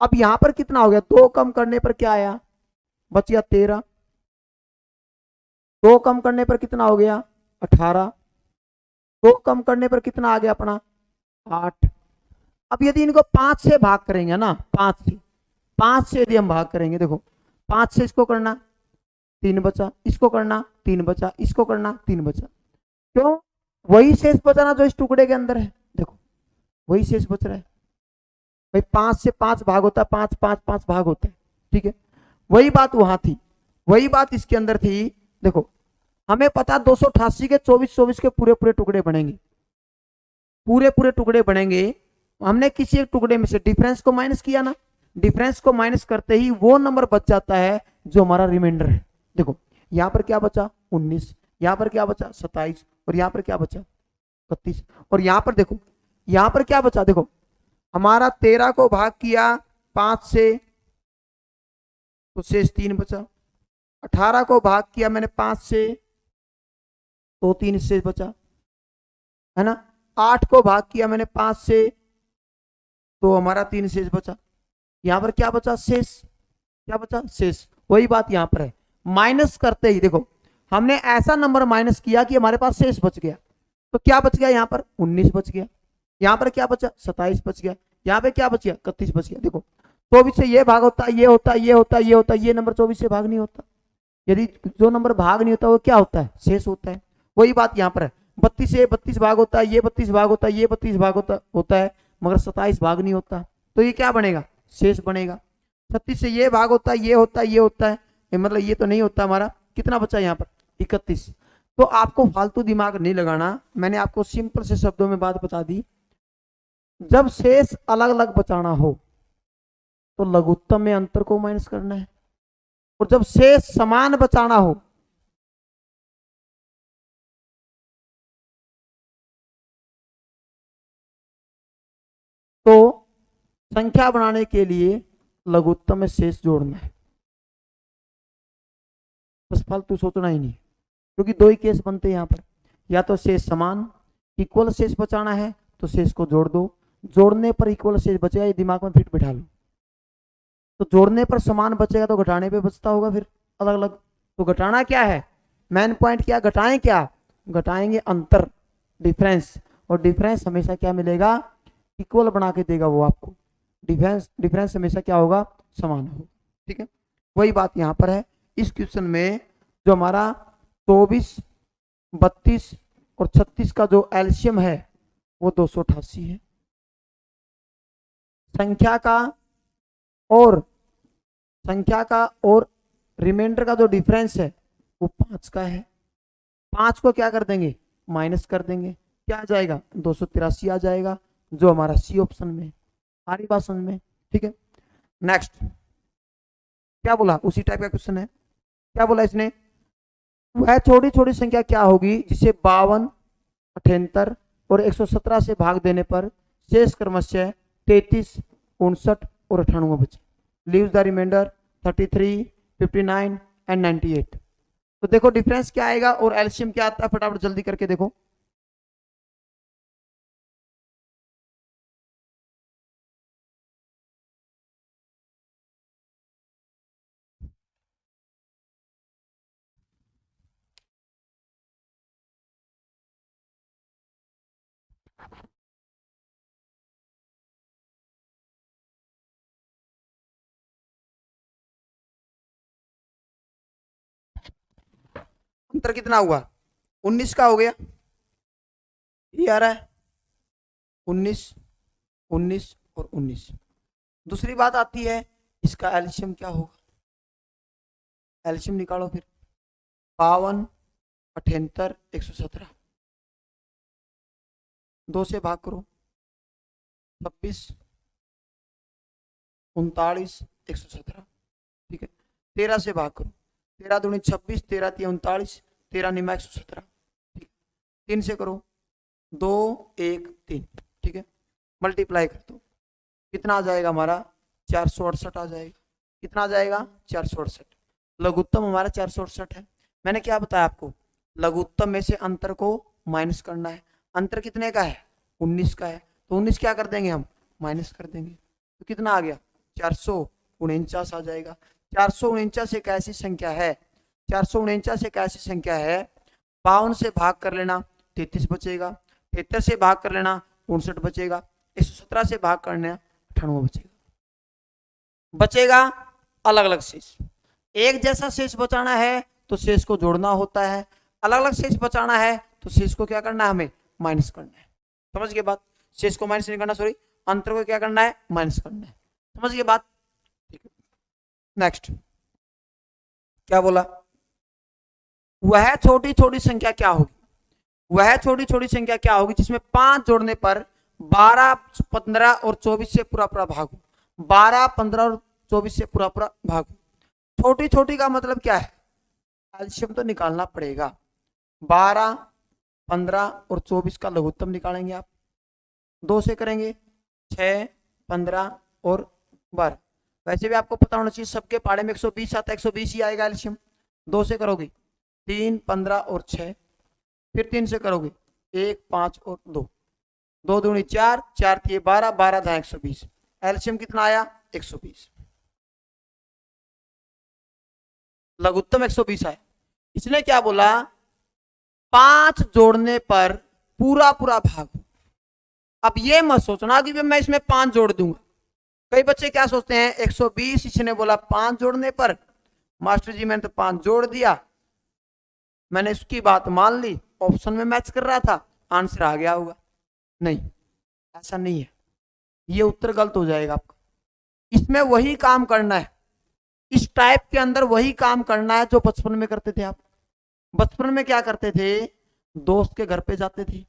अब यहां पर कितना हो गया, 2 कम करने पर क्या आया, बच गया 13, 2 कम करने पर कितना हो गया 18, 2 कम करने पर कितना आ गया अपना 8। अब यदि इनको 5 से भाग करेंगे ना, 5 से यदि हम भाग करेंगे, देखो 5 से इसको करना 3 बचा, इसको करना 3 बचा, इसको करना 3 बचा। क्यों, वही शेष बचा ना जो इस टुकड़े के अंदर है। देखो वही शेष बच रहा है भाई, 5 से 5 भाग होता है, 5 5 5 भाग होता है, ठीक है। वही बात वहां थी, वही बात इसके अंदर थी। देखो हमें पता 288 के 24 24 के पूरे पूरे टुकड़े बनेंगे, पूरे पूरे टुकड़े बनेंगे। हमने किसी एक टुकड़े में से डिफरेंस को माइनस किया ना, डिफरेंस को माइनस करते ही वो नंबर बच जाता है जो हमारा रिमाइंडर है। देखो यहां पर क्या बचा 19, यहां पर क्या बचा 27 और यहां पर क्या बचा 31। और यहां पर देखो, यहां पर क्या बचा, देखो हमारा 13 को भाग किया 5 से तो शेष 3 बचा, 18 को भाग किया मैंने 5 से तो 3 शेष बचा, है ना। 8 को भाग किया मैंने 5 से तो हमारा 3 शेष बचा। यहां पर क्या बचा शेष, क्या बचा शेष। वही बात यहां पर है, माइनस करते ही देखो हमने ऐसा नंबर माइनस किया कि हमारे पास शेष बच गया। तो क्या बच गया, यहां पर 19 बच गया, यहां पर क्या बचा 27 बच गया, यहां पे क्या बच गया 31 बच गया। देखो 24 से ये भाग होता है, ये होता है, ये होता है, ये होता है, ये नंबर 24 से भाग नहीं होता। यदि जो नंबर भाग नहीं होता वो क्या होता है, शेष होता है। वही बात यहां पर है, 32 से 32 भाग होता है, ये 32 भाग होता है, ये 32 भाग होता है, मगर 27 भाग नहीं होता। तो ये क्या बनेगा, शेष बनेगा। 36 से ये भाग होता है, ये होता है, ये होता है, मतलब ये तो नहीं होता हमारा। कितना बचा यहाँ पर 31। तो आपको फालतू दिमाग नहीं लगाना, मैंने आपको सिंपल से शब्दों में बात बता दी। जब शेष अलग अलग बचाना हो तो लघुत्तम में अंतर को माइनस करना है, और जब शेष समान बचाना हो तो संख्या बनाने के लिए लघुत्तम में शेष जोड़ना है। बस फालतू सोचना ही नहीं, क्योंकि 2 ही केस बनते हैं यहाँ पर, या तो शेष समान इक्वल शेष बचाना है तो शेष को जोड़ दो, जोड़ने पर इक्वल शेष बचेगा, ये दिमाग में फिट बिठा लो। तो जोड़ने पर समान बचेगा तो घटाने पे बचता होगा फिर अलग अलग। तो घटाना क्या है, मेन पॉइंट क्या, घटाएं क्या, घटाएंगे अंतर, डिफरेंस। और डिफरेंस हमेशा क्या मिलेगा, इक्वल बना के देगा वो आपको। डिफरेंस हमेशा क्या होगा, समान होगा, ठीक है। वही बात यहाँ पर है। इस क्वेश्चन में जो हमारा 24, 32 और 36 का जो एलसीएम है वो 288 है। संख्या का और रिमाइंडर का जो डिफरेंस है वो 5 का है। 5 को क्या कर देंगे, माइनस कर देंगे। क्या आ जाएगा 283 आ जाएगा, जो हमारा सी ऑप्शन में है। आ रही बात समझ में? ठीक है। नेक्स्ट क्या बोला, उसी टाइप का क्वेश्चन है। क्या बोला इसने, वह छोटी छोटी संख्या क्या होगी जिसे 52, 78 और 117 से भाग देने पर शेष क्रमशः 33, 59 और 98 बचे। Leaves the reminder 33, 59 and 98। तो देखो डिफरेंस क्या आएगा और एलसीएम क्या आता है, फटाफट जल्दी करके देखो। अंतर कितना हुआ, 19 का हो गया, ये आ रहा है 19, 19 और 19। दूसरी बात आती है इसका एलसीएम क्या होगा, एलसीएम निकालो फिर। 52, 78, 117, 2 से भाग करो, 26, 39, 117, ठीक है। 13 से भाग करो, 13 दूनी 26, 13 3 39, 13 निमा 117, ठीक है। 3 से करो, 2 1 3, ठीक है। मल्टीप्लाई कर दो, कितना आ जाएगा हमारा 468 आ जाएगा। कितना आ जाएगा 468। लघुत्तम हमारा 468 है। मैंने क्या बताया आपको, लघुत्तम में से अंतर को माइनस करना है। अंतर कितने का है 19 का है, तो 19 क्या कर देंगे हम, माइनस कर देंगे। तो कितना आ गया 449 आ जाएगा। 449 एक ऐसी संख्या है, 449 एक ऐसी संख्या है, 52 से भाग कर लेना 33 बचेगा, 73 से भाग कर लेना 59 बचेगा, 117 से भाग करना 98 बचेगा। बचेगा अलग अलग शेष। एक जैसा शेष बचाना है तो शेष को जोड़ना होता है, अलग अलग शेष बचाना है तो शेष को क्या करना है, हमें माइनस करना है। समझ गए बात, शेष को माइनस नहीं करना, सॉरी अंतर को क्या करना है, माइनस करना है। समझ गए बात, ठीक है। नेक्स्ट क्या बोला, वह छोटी छोटी संख्या क्या होगी, वह छोटी छोटी संख्या क्या होगी जिसमें 5 जोड़ने पर 12, 15 और 24 से पूरा पूरा भाग हो। 12, 15 और 24 से पूरा पूरा भाग हो। छोटी छोटी का मतलब क्या है, एलसीएम तो निकालना पड़ेगा। 12, 15 और 24 का लघुत्तम निकालेंगे आप, 2 से करेंगे 6, 15 और 12। वैसे भी आपको पता होना चाहिए सबके पाड़े में 120 आता है, 120 ही आएगा एलसीएम। 2 से करोगे 3, 15 और 6, फिर 3 से करोगे 1, 5 और 2, 2 दूनी 4, 4 3 12, 12 था 120। एलसीएम कितना आया 120, लघुत्तम 120 आया। इसने क्या बोला, 5 जोड़ने पर पूरा पूरा भाग। अब ये मत सोचना कि मैं इसमें 5 जोड़ दूंगा। कई बच्चे क्या सोचते हैं 120, इसने बोला 5 जोड़ने पर, मास्टर जी मैंने तो 5 जोड़ दिया, मैंने इसकी बात मान ली, ऑप्शन में मैच कर रहा था, आंसर आ गया होगा। नहीं, ऐसा नहीं है, ये उत्तर गलत हो जाएगा आपका। इसमें वही काम करना है, इस टाइप के अंदर वही काम करना है जो बचपन में करते थे आप। बचपन में क्या करते थे, दोस्त के घर पे जाते थे,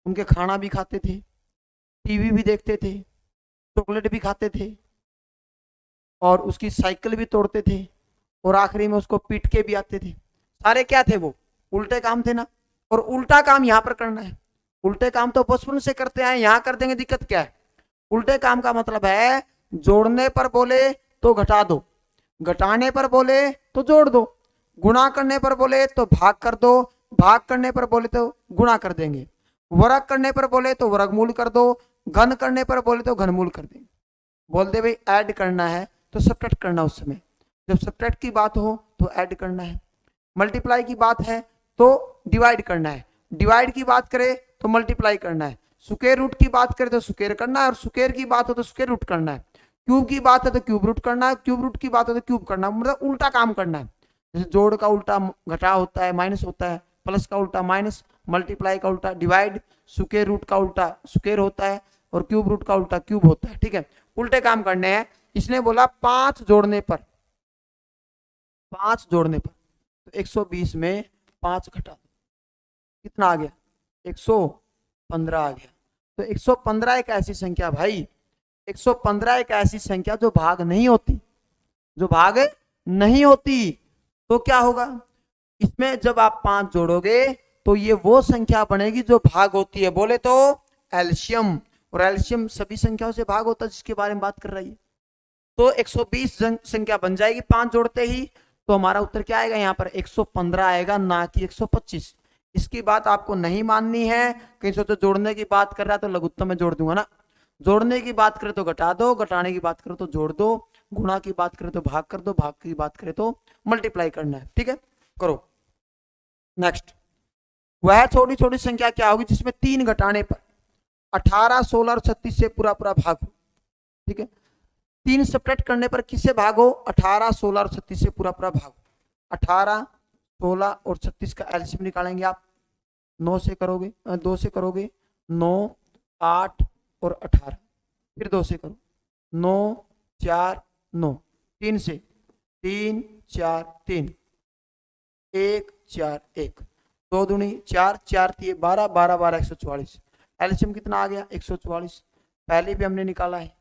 उनके खाना भी खाते थे, टीवी भी देखते थे, चॉकलेट भी खाते थे, और उसकी साइकिल भी तोड़ते थे, और आखिरी में उसको पीट के भी आते थे। सारे क्या थे, वो उल्टे काम थे ना। और उल्टा काम यहाँ पर करना है। उल्टे काम तो बचपन से करते आए, यहाँ कर देंगे, दिक्कत क्या है। उल्टे काम का मतलब है जोड़ने पर बोले तो घटा दो, घटाने पर बोले तो जोड़ दो, गुणा करने पर बोले तो भाग कर दो, भाग करने पर बोले तो गुणा कर देंगे, वर्ग करने पर बोले तो वर्गमूल कर दो, घन करने पर बोले तो घनमूल कर देंगे। बोल दे भाई ऐड करना है तो सब्ट्रैक्ट करना, उस समय जब सब्ट्रैक्ट की बात हो तो ऐड करना है, मल्टीप्लाई की बात है तो डिवाइड करना है, डिवाइड की बात करे तो मल्टीप्लाई करना है, स्क्वायर रूट की बात करे तो स्क्वायर करना है, और स्क्वायर की बात हो तो स्क्वायर रूट करना है, क्यूब की बात है तो क्यूब रूट करना है, क्यूब रूट की बात हो तो क्यूब करना है, मतलब उल्टा काम करना है। जैसे जोड़ का उल्टा घटा होता है, माइनस होता है, प्लस का उल्टा माइनस, मल्टीप्लाई का उल्टा डिवाइड, स्क्वायर रूट का उल्टा स्क्वायर होता है, और क्यूब रूट का उल्टा क्यूब होता है। ठीक है, उल्टे काम करने हैं। इसने बोला 5 जोड़ने पर, 5 जोड़ने पर तो 120 में 5 घटा, कितना आ गया 15 आ गया। तो 115 एक ऐसी संख्या भाई, 115 एक ऐसी संख्या जो भाग नहीं होती, जो भाग नहीं होती। तो क्या होगा इसमें, जब आप 5 जोड़ोगे तो ये वो संख्या बनेगी जो भाग होती है, बोले तो एलशियम। और एलशियम सभी संख्याओं से भाग होता है जिसके बारे में बात कर रही है। तो 120 संख्या बन जाएगी 5 जोड़ते ही। तो हमारा उत्तर क्या आएगा यहाँ पर 115 आएगा, ना कि 125। इसकी बात आपको नहीं माननी है। कहीं सोचो जोड़ने की बात कर रहा है तो लघुत्तम में जोड़ दूंगा ना, जोड़ने की बात करें तो घटा दो, घटाने की बात करें तो जोड़ दो, गुणा की बात करें तो भाग कर दो, भाग की बात करें तो मल्टीप्लाई करना है। ठीक है, करो। नेक्स्ट, वह छोटी छोटी संख्या क्या होगी जिसमें 3 घटाने पर 18, 16 और 36 से पूरा पूरा भाग हो। ठीक है, 3 सेपरेट करने पर किससे भाग हो, 18, 16 और 36 से पूरा पूरा भाग हो। 18, 16 और 36 का एलसीएम निकालेंगे आप, 9 से करोगे, 2 से करोगे, 9, 8 और 18, फिर 2 से करो, 9, 4, 9, 3 से, 3, 4, 3, 1, 4, 1, 2 दूनी 4, 4 3 12, 12 12 144। एलसीएम कितना आ गया 144। पहले भी हमने निकाला है।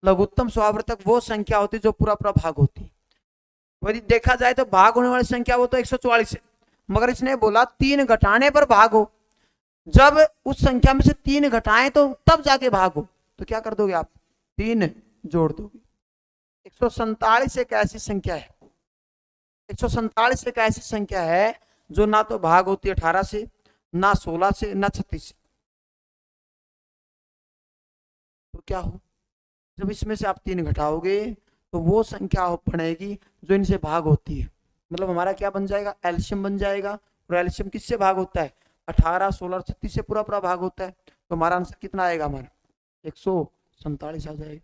लघुत्तम स्वावर्तक वो संख्या होती है जो पूरा पूरा भाग होती है। यदि देखा जाए तो भाग होने वाली संख्या वो तो 144 है, मगर इसने बोला 3 घटाने पर भाग हो। जब उस संख्या में से 3 घटाएं तो तब जाके भाग हो। तो क्या कर दोगे आप, 3 जोड़ दोगे। 147 एक ऐसी संख्या है, 147 एक ऐसी संख्या है जो ना तो भाग होती है 18 से, ना 16 से, ना 36 से। तो क्या हो, जब इसमें से आप 3 घटाओगे तो वो संख्या बनेगी जो इनसे भाग होती है। मतलब हमारा क्या बन जाएगा, एलसीएम बन जाएगा। और एलसीएम किससे भाग होता है, 18, 16 और 36 से पूरा पूरा भाग होता है। तो हमारा आंसर कितना आएगा, हमारा 147 आ जाएगा।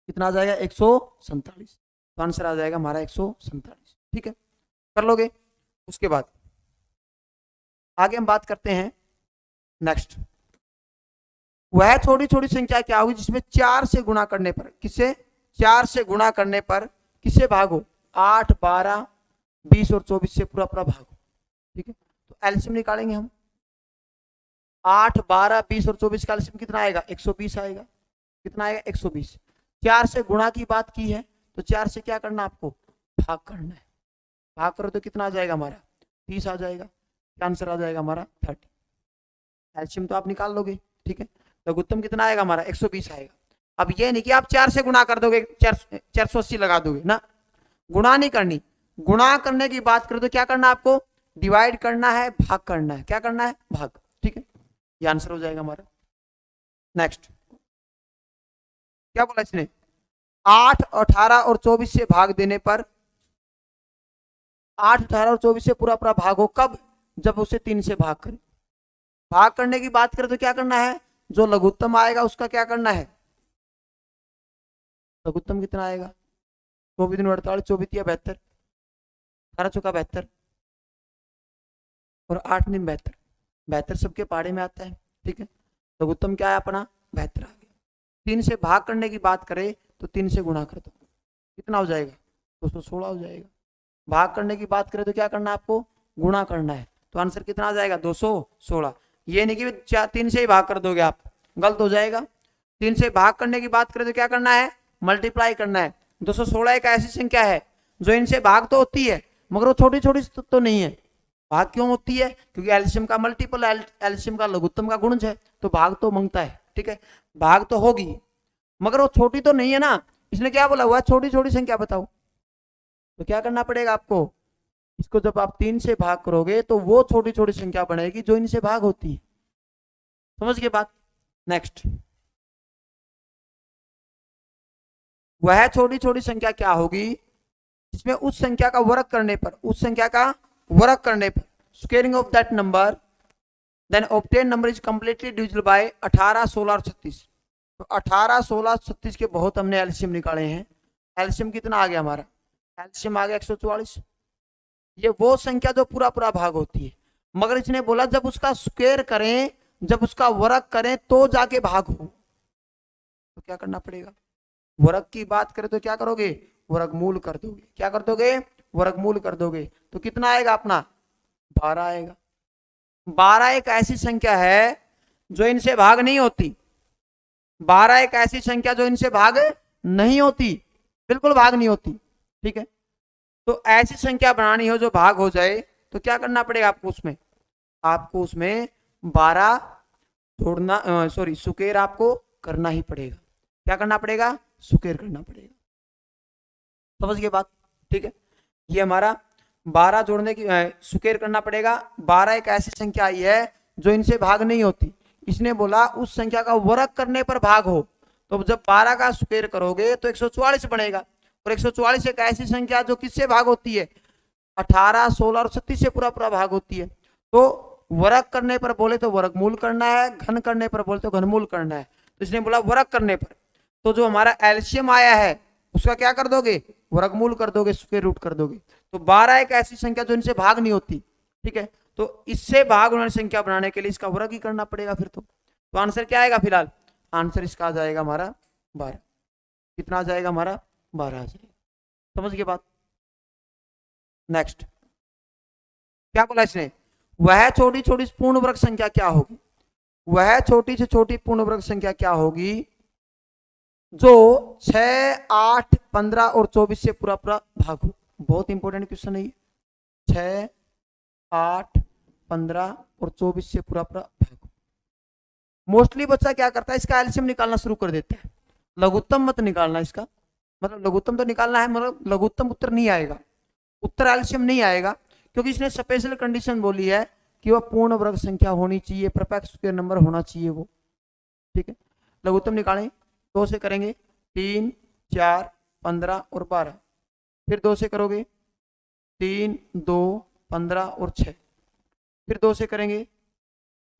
कितना आ जाएगा, 147। तो आंसर आ जाएगा हमारा 147। ठीक है, कर लोगे। उसके बाद आगे हम बात करते हैं। नेक्स्ट, वह छोटी छोटी संख्या क्या होगी जिसमें 4 से गुणा करने पर, किससे, 4 से गुणा करने पर किससे भाग हो, 8, 12, 20 और 24 से पूरा पूरा भाग हो। ठीक है, तो एलसीएम निकालेंगे हम। 8, 12, 20 और 24 का एलसीएम कितना आएगा, 120 आएगा। कितना आएगा, 120। 4 से गुणा की बात की है तो 4 से क्या करना, आपको भाग करना है। भाग करो तो कितना आ जाएगा, हमारा 30 आ जाएगा। आंसर आ जाएगा हमारा 30। एलसीएम तो आप निकाल लोगे। ठीक है, लघुत्तम कितना आएगा हमारा, 120 आएगा। अब ये नहीं कि आप 4 से गुणा कर दोगे, 480 लगा दोगे ना, गुणा नहीं करनी। गुणा करने की बात करें तो क्या करना है, आपको डिवाइड करना है, भाग करना है। क्या करना है, भाग। ठीक है, ये आंसर हो जाएगा हमारा। नेक्स्ट, क्या बोला इसने, 8, 18 और 24 से भाग देने पर, 8, 18 और 24 से पूरा पूरा भाग हो कब, जब उसे 3 से भाग करें। भाग करने की बात करें तो क्या करना है, जो लघुत्तम आएगा उसका क्या करना है, लघुत्तम कितना आएगा, 24 दिन 48, 24 या 72, 18 चौका 72 और 8 दिन 72, 72 सबके पहाड़े में आता है। ठीक है, लघुत्तम क्या है अपना, 72 आ गया। 3 से भाग करने की बात करें तो 3 से गुणा कर दो, कितना हो जाएगा, 216 हो जाएगा। भाग करने की बात करें तो क्या करना है, आपको गुणा करना है। तो आंसर कितना आ जाएगा, 216। ये नहीं कि 3 से ही भाग कर दोगे आप, गलत हो जाएगा। 3 से भाग करने की बात करें तो क्या करना है, मल्टीप्लाई करना है। 216 एक ऐसी संख्या है जो इनसे भाग तो होती है मगर वो छोटी छोटी तो नहीं है। भाग क्यों होती है, क्योंकि एलसीएम का मल्टीपल, एलसीएम का लघुत्तम का गुणज है, तो भाग तो मांगता है। ठीक है, भाग तो होगी मगर वो छोटी तो नहीं है ना। इसने क्या बोला हुआ, छोटी छोटी संख्या बताओ। तो क्या करना पड़ेगा आपको, इसको जब आप 3 से भाग करोगे तो वो छोटी छोटी संख्या बनेगी जो इनसे भाग होती है। समझ गए बात। नेक्स्ट, वह छोटी छोटी संख्या क्या होगी जिसमें उस संख्या का वर्ग करने पर, उस संख्या का वर्ग करने पर, squaring of that number, then obtain number is completely divisible by 18, 16 और 36। तो 18, 16, 36 के बहुत हमने एलसीएम निकाले हैं। एलसीएम कितना आ गया हमारा, एलसीएम आ गया 144। ये वो संख्या जो पूरा पूरा भाग होती है, मगर इसने बोला जब उसका स्क्वायर करें, जब उसका वर्ग करें तो जाके भाग हो। तो क्या करना पड़ेगा, वर्ग की बात करें तो क्या करोगे, वर्गमूल कर दोगे। क्या कर दोगे, वर्गमूल कर दोगे। तो कितना आएगा अपना, 12 आएगा। 12 एक ऐसी संख्या है जो इनसे भाग नहीं होती। 12 एक ऐसी संख्या जो इनसे भाग नहीं होती, बिल्कुल भाग नहीं होती। ठीक है, तो ऐसी संख्या बनानी हो जो भाग हो जाए, तो क्या करना पड़ेगा आपको उसमें? आपको उसमें 12 छोड़ना, सॉरी सुकेर आपको करना ही पड़ेगा। क्या करना पड़ेगा? सुकेर करना पड़ेगा। समझ गए बात? ठीक है, ये हमारा 12 जोड़ने की सुकेर करना पड़ेगा। 12 एक ऐसी संख्या आई है जो इनसे भाग नहीं होती। इसने बोला उस संख्या का वर्ग करने पर भाग हो, तो जब 12 का सुकेर करोगे तो 144 बनेगा। और 144 एक ऐसी संख्या जो किससे भाग होती है? 18, 16 और 36 से पूरा पूरा भाग होती है। तो वर्ग करने पर बोले तो वर्गमूल करना है, घन करने पर बोले तो घनमूल करना है। तो इसने बोला वर्ग करने पर, तो जो हमारा एलसीएम आया है उसका क्या कर दोगे? वर्गमूल कर दोगे, स्क्वायर रूट कर दोगे। तो 12 एक ऐसी संख्या जो इनसे भाग नहीं होती। ठीक है, तो इससे भाग होने वाली संख्या बनाने के लिए इसका वर्ग ही करना पड़ेगा फिर। तो आंसर क्या आएगा? फिलहाल आंसर इसका आ जाएगा हमारा 12। कितना आ जाएगा हमारा? 12 आ जाएगा। समझ गए बात? नेक्स्ट क्या बोला इसने? वह छोटी छोटी पूर्ण वर्ग संख्या क्या होगी? वह छोटी से छोटी पूर्ण वर्ग संख्या क्या होगी जो 6, 8, 15 और 24 से पूरा पूरा भाग हो? बहुत इंपॉर्टेंट क्वेश्चन है ये। 6, 8, 15 और 24 से पूरा पूरा भाग हो। मोस्टली बच्चा क्या करता है? इसका एलसीएम निकालना शुरू कर देता है। लघुत्तम मत निकालना इसका, मतलब लघुत्तम तो निकालना है, मतलब लघुत्तम उत्तर नहीं आएगा, उत्तर एलसीएम नहीं आएगा, क्योंकि इसने स्पेशल कंडीशन बोली है कि वह पूर्ण वर्ग संख्या होनी चाहिए, परफेक्ट स्क्वायर नंबर होना चाहिए वो। ठीक है, लघुत्तम निकालें। 2 से करेंगे 3, 4, 15 और 12। फिर 2 से करोगे 3, 2, 15 और 6। फिर 2 से करेंगे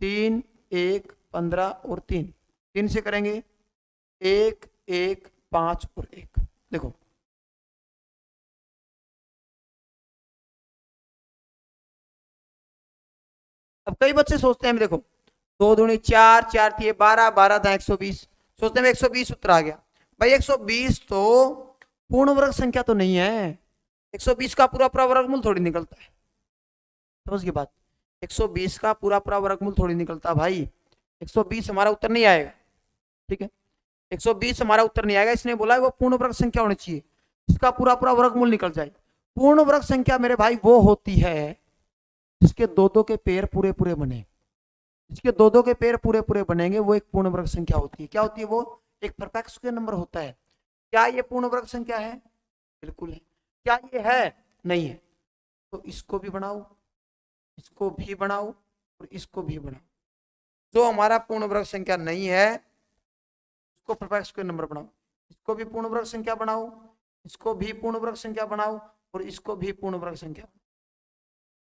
3, 1, 15 और 3। 3 से करेंगे 1, 1, 5 और 1। देखो अब कई बच्चे सोचते हैं, देखो 2 दूनी 4, 4 थी 12, 12 था 120, सोचते हैं 120 उत्तर आ गया। भाई 120 तो पूर्ण वर्ग संख्या तो नहीं है। 120 का पूरा पूरा वर्गमूल थोड़ी निकलता है। समझ गए बात? 120 का पूरा पूरा वर्गमूल थोड़ी निकलता भाई। 120 हमारा उत्तर नहीं आएगा। ठीक है, 120 हमारा उत्तर नहीं आएगा। इसने बोला वो पूर्ण वर्ग संख्या होनी चाहिए जिसका पूरा पूरा वर्गमूल निकल जाए। पूर्ण वर्ग संख्या मेरे भाई वो होती है जिसके दो दो के पेड़ पूरे पूरे बने। जिसके दो दो के पेड़ पूरे पूरे बनेंगे वो एक पूर्ण वर्ग संख्या होती है। क्या होती है वो? एक परफेक्ट स्क्वायर नंबर होता है। क्या ये पूर्ण वर्ग संख्या है? बिल्कुल है। क्या ये है? नहीं है। तो इसको भी बनाओ, इसको भी बनाओ और इसको भी बनाओ। जो हमारा पूर्ण वर्ग संख्या नहीं है उसको परफेक्ट स्क्वायर नंबर बनाओ। इसको भी पूर्ण वर्ग संख्या बनाओ, इसको भी पूर्ण वर्ग संख्या बनाओ और इसको भी पूर्ण वर्ग संख्या।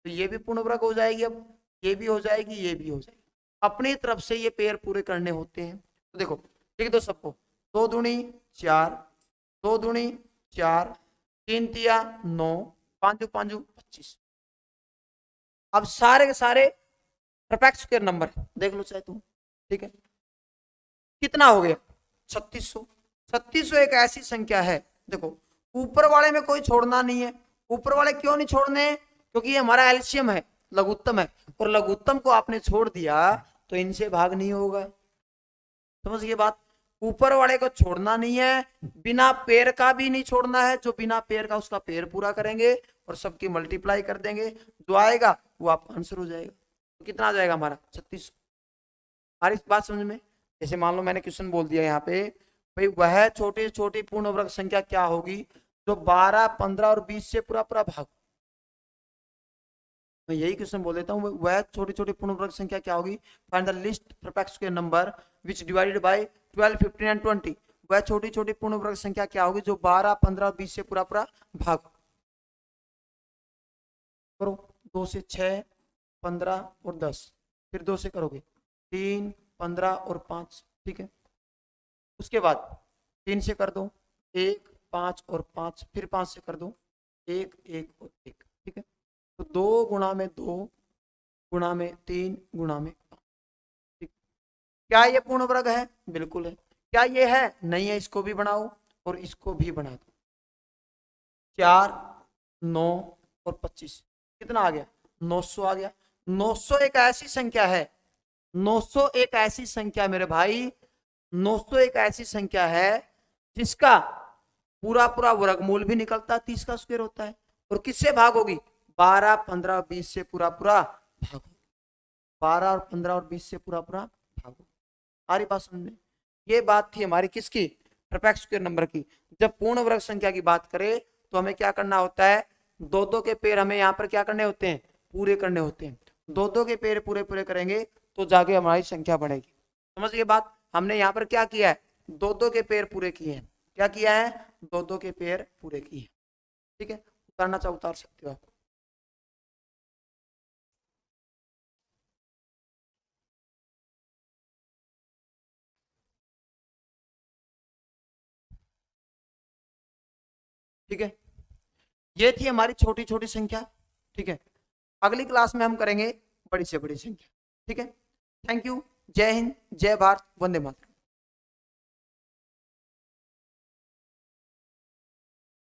तो ये भी पूर्ण वर्ग हो जाएगी, अब ये भी हो जाएगी, ये भी हो जाएगी। अपनी तरफ से ये पेयर पूरे करने होते हैं। तो देखो लिख दो सबको। 2 दूनी 4, 2 दूनी 4, 3 तिया 9, 5 5 25। अब सारे के सारे परफेक्ट स्क्वायर नंबर देख लो चाहे तुम। ठीक है, कितना हो गया? 3600। 3600 एक ऐसी संख्या है, देखो ऊपर वाले में कोई छोड़ना नहीं है। ऊपर वाले क्यों नहीं छोड़ने? क्योंकि ये हमारा एलसीएम है, लघुत्तम है, और लघुत्तम को आपने छोड़ दिया तो इनसे भाग नहीं होगा। समझ गए बात? ऊपर वाले को छोड़ना नहीं है, बिना पेड़ का भी नहीं छोड़ना है। जो बिना पेड़ का उसका पेड़ पूरा करेंगे और सबकी मल्टीप्लाई कर देंगे, जो आएगा वो आपका आंसर हो जाएगा। तो कितना आ जाएगा हमारा? 36। हमारी इस बात समझ में? जैसे मान लो मैंने क्वेश्चन बोल दिया यहाँ पे, भाई वह छोटी छोटी पूर्ण वर्ग संख्या क्या होगी जो 12, 15 और 20 से पूरा पूरा भाग। मैं यही क्वेश्चन बोल देता हूँ, वह छोटी छोटी पूर्ण वर्ग संख्या क्या होगी? Find the list perfect square number which divided by 12, 15 and 20। वह छोटी छोटी पूर्ण वर्ग संख्या क्या होगी जो 12, 15 और 20 से पूरा पूरा भाग। करो 2 से 6, 15 और 10। फिर 2 से करोगे 3, 15 और 5। ठीक है, उसके बाद 3 से कर दो 1, 5 और 5। फिर 5 से कर दो 1, 1 और 1। ठीक है, तो 2 गुणा में 2 गुणा में 3 गुणा में 5। ठीक, क्या ये पूर्ण वर्ग है? बिल्कुल है। क्या ये है? नहीं है। इसको भी बनाओ और इसको भी बना दो। 4, 9 और 25 कितना आ गया? 900 आ गया। 900 एक ऐसी संख्या है, 900 एक ऐसी संख्या मेरे भाई, 900 एक ऐसी संख्या है जिसका पूरा पूरा वर्गमूल भी निकलता है, 30 का स्क्वायर होता है। और किससे भाग होगी? 12, 15, 20 से पूरा पूरा भाग होगी। 12 और 15 और 20 से पूरा पूरा भाग होगी। आ रही बात समझ में? ये बात थी हमारी किसकी? परफेक्ट स्क्वायर नंबर की। जब पूर्ण वर्ग संख्या की बात करें तो हमें क्या करना होता है? दो दो के पेड़ हमें यहाँ पर क्या करने होते हैं? पूरे करने होते हैं। दो दो के पेड़ पूरे पूरे करेंगे तो जाके हमारी संख्या बढ़ेगी। समझ गए बात? हमने यहाँ पर क्या किया है? दो दो के पेड़ पूरे किए हैं। क्या किया है? दो दो के पेड़ पूरे किए हैं। ठीक है, उतारना चाहो उतार सकते हो आप। ठीक है, ये थी हमारी छोटी छोटी संख्या। ठीक है, अगली क्लास में हम करेंगे बड़ी से बड़ी संख्या। ठीक है, थैंक यू। जय हिंद, जय भारत, वंदे मातरम।